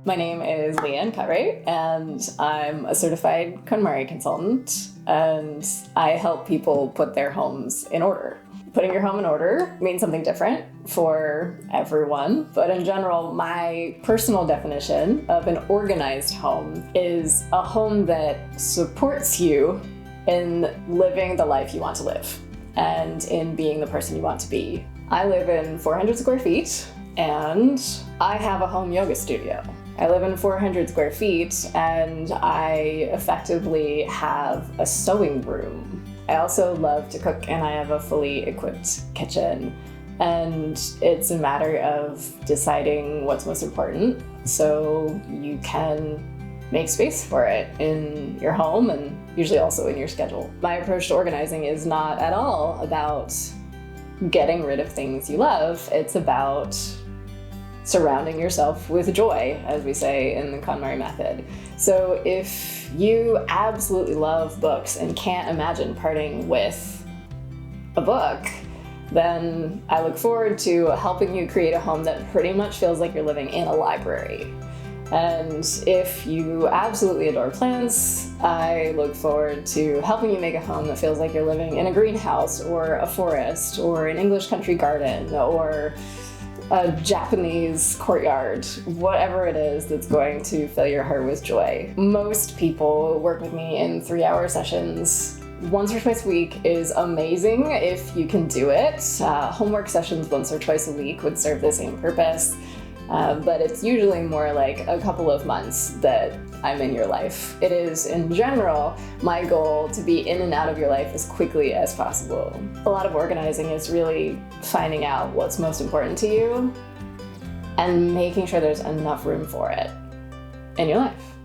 My name is Leanne Cutright, and I'm a certified KonMari consultant, and I help people put their homes in order. Putting your home in order means something different for everyone, but in general, my personal definition of an organized home is a home that supports you in living the life you want to live and in being the person you want to be. I live in 400 square feet, and I have a home yoga studio. I live in 400 square feet, and I effectively have a sewing room. I also love to cook, and I have a fully equipped kitchen. And it's a matter of deciding what's most important so you can make space for it in your home and usually also in your schedule. My approach to organizing is not at all about getting rid of things you love. It's about surrounding yourself with joy, as we say in the KonMari method. So if you absolutely love books and can't imagine parting with a book, then I look forward to helping you create a home that pretty much feels like you're living in a library. And if you absolutely adore plants, I look forward to helping you make a home that feels like you're living in a greenhouse or a forest or an English country garden or a Japanese courtyard, whatever it is that's going to fill your heart with joy. Most people work with me in 3-hour sessions. Once or twice a week is amazing if you can do it. Homework sessions once or twice a week would serve the same purpose. But it's usually more like a couple of months that I'm in your life. It is, in general, my goal to be in and out of your life as quickly as possible. A lot of organizing is really finding out what's most important to you and making sure there's enough room for it in your life.